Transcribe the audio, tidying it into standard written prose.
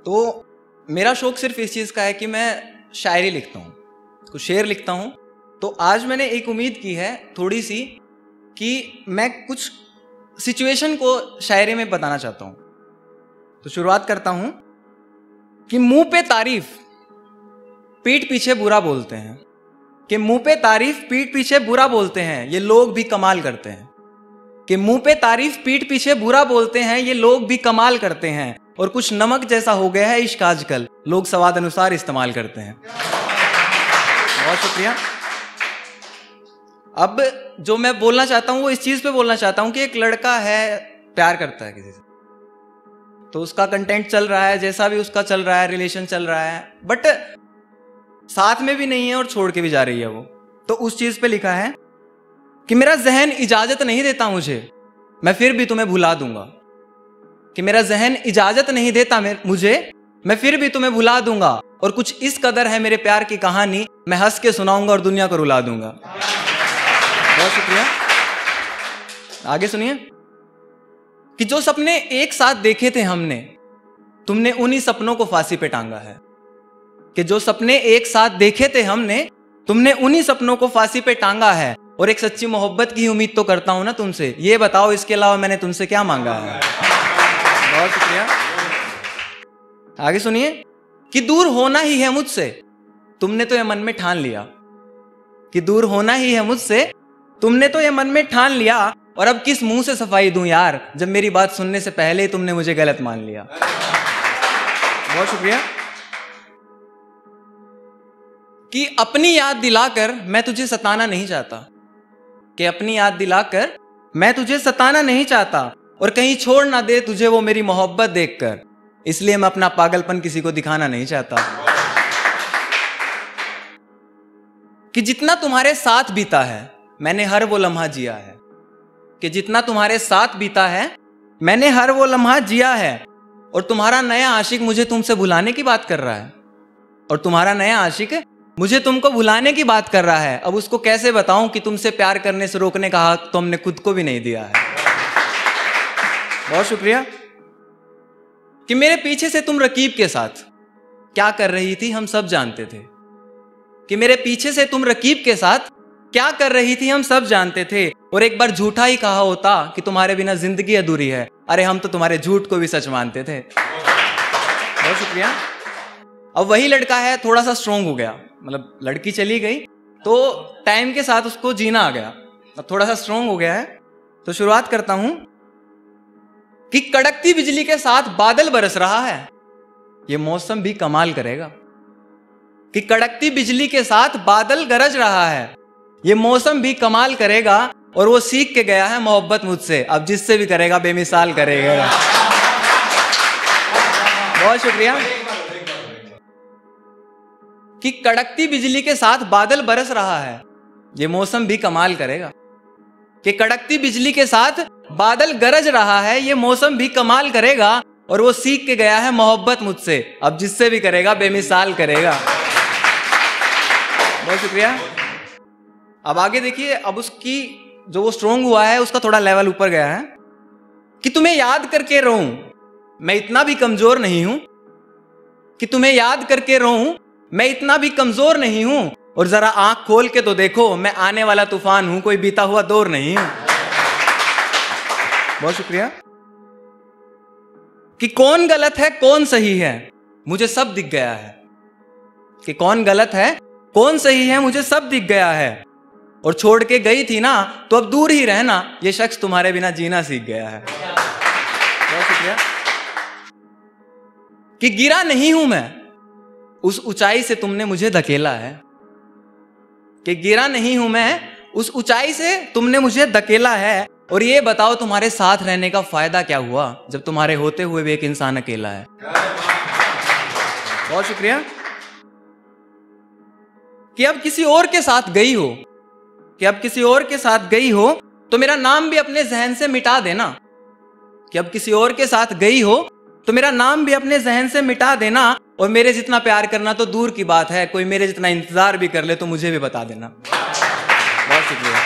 तो मेरा शौक सिर्फ इस चीज़ का है कि मैं शायरी लिखता हूँ, कुछ शेर लिखता हूँ। तो आज मैंने एक उम्मीद की है थोड़ी सी कि मैं कुछ सिचुएशन को शायरी में बताना चाहता हूँ। तो शुरुआत करता हूँ कि मुंह पे तारीफ पीठ पीछे बुरा बोलते हैं, कि मुंह पे तारीफ पीठ पीछे बुरा बोलते हैं, ये लोग भी कमाल करते हैं। कि मुंह पे तारीफ पीठ पीछे बुरा बोलते हैं, ये लोग भी कमाल करते हैं। और कुछ नमक जैसा हो गया है इश्क आजकल, लोग स्वाद अनुसार इस्तेमाल करते हैं। बहुत शुक्रिया। अब जो मैं बोलना चाहता हूं वो इस चीज पे बोलना चाहता हूं कि एक लड़का है, प्यार करता है किसी से, तो उसका कंटेंट चल रहा है, जैसा भी उसका चल रहा है, रिलेशन चल रहा है, बट साथ में भी नहीं है और छोड़ के भी जा रही है वो। तो उस चीज पे लिखा है कि मेरा जहन इजाजत नहीं देता मुझे, मैं फिर भी तुम्हें भुला दूंगा। कि मेरा जहन इजाजत नहीं देता मुझे, मैं फिर भी तुम्हें भुला दूंगा। और कुछ इस कदर है मेरे प्यार की कहानी, मैं हंस के सुनाऊंगा और दुनिया को रुला दूंगा। बहुत शुक्रिया। आगे सुनिए कि जो सपने एक साथ देखे थे हमने, तुमने उन्हीं सपनों को फांसी पे टांगा है। कि जो सपने एक साथ देखे थे हमने, तुमने उन्हीं सपनों को फांसी पे टांगा है। और एक सच्ची मोहब्बत की उम्मीद तो करता हूं ना तुमसे, ये बताओ इसके अलावा मैंने तुमसे क्या मांगा है। बहुत शुक्रिया। आगे सुनिए कि दूर होना ही है मुझसे, तुमने तो ये मन में ठान लिया। कि दूर होना ही है मुझसे, तुमने तो ये मन में ठान लिया। और अब किस मुंह से सफाई दूं यार, जब मेरी बात सुनने से पहले ही तुमने मुझे गलत मान लिया। बहुत शुक्रिया। कि अपनी याद दिलाकर मैं तुझे सताना नहीं चाहता। कि अपनी याद दिलाकर मैं तुझे सताना नहीं चाहता, और कहीं छोड़ ना दे तुझे वो मेरी मोहब्बत देखकर, इसलिए मैं अपना पागलपन किसी को दिखाना नहीं चाहता। कि जितना तुम्हारे साथ बीता है मैंने हर वो लम्हा जिया है। कि जितना तुम्हारे साथ बीता है मैंने हर वो लम्हा जिया है। और तुम्हारा नया आशिक मुझे तुमसे भुलाने की बात कर रहा है। और तुम्हारा नया आशिक मुझे तुमको भुलाने की बात कर रहा है। अब उसको कैसे बताऊं कि तुमसे प्यार करने से रोकने का हक तो हमने खुद को भी नहीं दिया है। बहुत शुक्रिया। कि मेरे पीछे से तुम रकीब के साथ क्या कर रही थी हम सब जानते थे। कि मेरे पीछे से तुम रकीब के साथ क्या कर रही थी हम सब जानते थे। और एक बार झूठा ही कहा होता कि तुम्हारे बिना जिंदगी अधूरी है, अरे हम तो तुम्हारे झूठ को भी सच मानते थे। बहुत शुक्रिया। अब वही लड़का है, थोड़ा सा स्ट्रोंग हो गया, मतलब लड़की चली गई तो टाइम के साथ उसको जीना आ गया, अब थोड़ा सा स्ट्रोंग हो गया है। तो शुरुआत करता हूं कि कड़कती बिजली के साथ बादल बरस रहा है, ये मौसम भी कमाल करेगा। कि कड़कती बिजली के साथ बादल गरज रहा है, ये मौसम भी कमाल करेगा। और वो सीख के गया है मोहब्बत मुझसे, अब जिससे भी करेगा बेमिसाल करेगा। बहुत शुक्रिया। कि कड़कती बिजली के साथ बादल बरस रहा है, ये मौसम भी कमाल करेगा। कि कड़कती बिजली के साथ बादल गरज रहा है, ये मौसम भी कमाल करेगा। और वो सीख के गया है मोहब्बत मुझसे, अब जिससे भी करेगा बेमिसाल करेगा। बहुत शुक्रिया। अब आगे देखिए, अब उसकी जो वो स्ट्रोंग हुआ है उसका थोड़ा लेवल ऊपर गया है। कि तुम्हें याद करके रोऊं, मैं इतना भी कमजोर नहीं हूं। कि तुम्हें याद करके रोऊं, मैं इतना भी कमजोर नहीं हूं। और जरा आंख खोल के तो देखो, मैं आने वाला तूफान हूं, कोई बीता हुआ दौर नहीं हूं। बहुत शुक्रिया। कि कौन गलत है कौन सही है, मुझे सब दिख गया है। कि कौन गलत है कौन सही है, मुझे सब दिख गया है। और छोड़ के गई थी ना तो अब दूर ही रहना, ये शख्स तुम्हारे बिना जीना सीख गया है। बहुत शुक्रिया। कि गिरा नहीं हूं मैं, उस ऊंचाई से तुमने मुझे धकेला है। कि गिरा नहीं हूं मैं, उस ऊंचाई से तुमने मुझे धकेला है। और ये बताओ तुम्हारे साथ रहने का फायदा क्या हुआ, जब तुम्हारे होते हुए भी एक इंसान अकेला है। बहुत शुक्रिया। कि अब किसी और के साथ गई हो, कि अब किसी और के साथ गई हो तो मेरा नाम भी अपने जहन से मिटा देना। कि अब किसी और के साथ गई हो तो मेरा नाम भी अपने जहन से मिटा देना। और मेरे जितना प्यार करना तो दूर की बात है, कोई मेरे जितना इंतजार भी कर ले तो मुझे भी बता देना। बहुत शुक्रिया।